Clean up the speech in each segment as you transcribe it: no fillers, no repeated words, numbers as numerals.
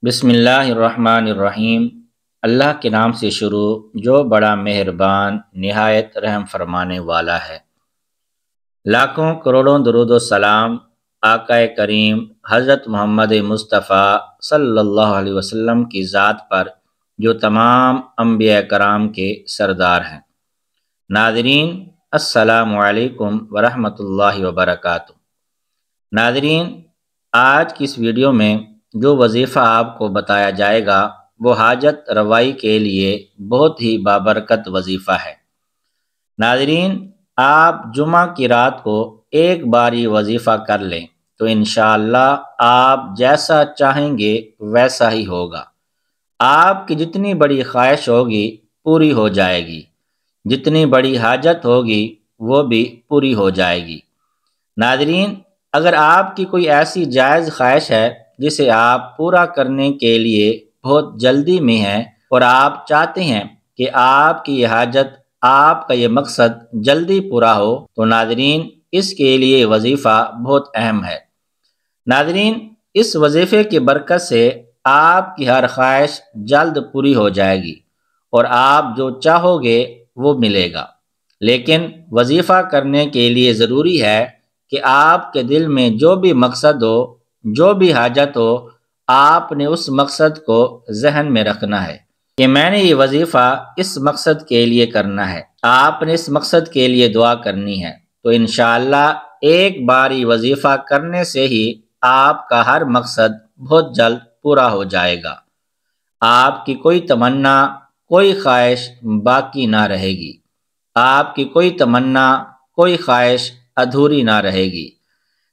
بسم اللہ الرحمن الرحیم۔ اللہ کے نام سے شروع جو بڑا مہربان نہایت رحم فرمانے والا ہے۔ لاکھوں کروڑوں درود و سلام آقا کریم حضرت محمد مصطفیٰ صلی اللہ علیہ وسلم کی ذات پر جو تمام انبیاء کرام کے سردار ہیں۔ ناظرین السلام علیکم ورحمۃ اللہ وبرکاتہ۔ ناظرین، آج کی اس ویڈیو میں جو وظیفہ آپ کو بتایا جائے گا وہ حاجت روائی کے لیے بہت ہی بابرکت وظیفہ ہے۔ ناظرین، آپ جمعہ کی رات کو ایک بار یہ وظیفہ کر لیں تو انشاءاللہ آپ جیسا چاہیں گے ویسا ہی ہوگا۔ آپ کی جتنی بڑی خواہش ہوگی پوری ہو جائے گی، جتنی بڑی حاجت ہوگی وہ بھی پوری ہو جائے گی۔ ناظرین، اگر آپ کی کوئی ایسی جائز خواہش ہے جسے آپ پورا کرنے کے لیے بہت جلدی میں ہیں اور آپ چاہتے ہیں کہ آپ کی یہ حاجت، آپ کا یہ مقصد جلدی پورا ہو، تو ناظرین اس کے لیے وظیفہ بہت اہم ہے۔ ناظرین، اس وظیفے کی برکت سے آپ کی ہر خواہش جلد پوری ہو جائے گی اور آپ جو چاہو گے وہ ملے گا۔ لیکن وظیفہ کرنے کے لیے ضروری ہے کہ آپ کے دل میں جو بھی مقصد ہو، جو بھی حاجت ہو، آپ نے اس مقصد کو ذہن میں رکھنا ہے کہ میں نے یہ وظیفہ اس مقصد کے لیے کرنا ہے۔ آپ نے اس مقصد کے لیے دعا کرنی ہے، تو انشاءاللہ ایک بار یہ وظیفہ کرنے سے ہی آپ کا ہر مقصد بہت جلد پورا ہو جائے گا۔ آپ کی کوئی تمنا، کوئی خواہش باقی نہ رہے گی۔ آپ کی کوئی تمنا، کوئی خواہش ادھوری نہ رہے گی۔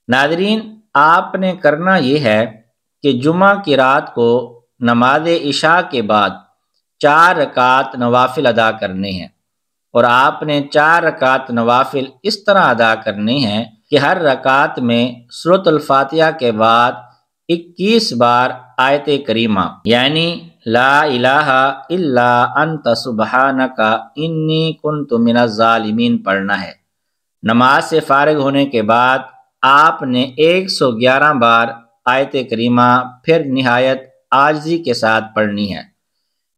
ناظرین، آپ نے کرنا یہ ہے کہ جمعہ کی رات کو نماز عشاء کے بعد 4 رکعت نوافل ادا کرنے ہیں، اور آپ نے 4 رکعت نوافل اس طرح ادا کرنے ہیں کہ ہر رکعت میں سورۃ الفاتحہ کے بعد 21 بار آیت کریمہ یعنی لا الہ الا انت سبحانک انی کنت من الظالمین پڑھنا ہے۔ نماز سے فارغ ہونے کے بعد آپ نے 111 بار آیت کریمہ پھر نہایت عاجزی کے ساتھ پڑھنی ہے۔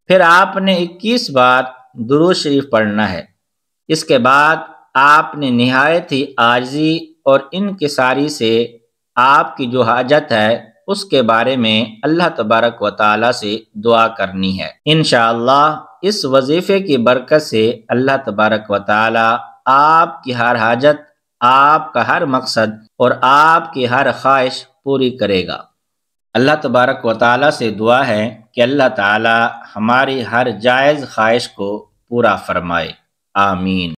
پھر آپ نے 21 بار درود شریف پڑھنا ہے۔ اس کے بعد آپ نے نہایت ہی عاجزی اور انکساری سے آپ کی جو حاجت ہے اس کے بارے میں اللہ تبارک و تعالی سے دعا کرنی ہے۔ انشاءاللہ اس وظیفے کی برکت سے اللہ تبارک و تعالی آپ کی ہر حاجت، آپ کا ہر مقصد اور آپ کی ہر خواہش پوری کرے گا۔ اللہ تبارک و تعالی سے دعا ہے کہ اللہ تعالی ہماری ہر جائز خواہش کو پورا فرمائے۔ آمین۔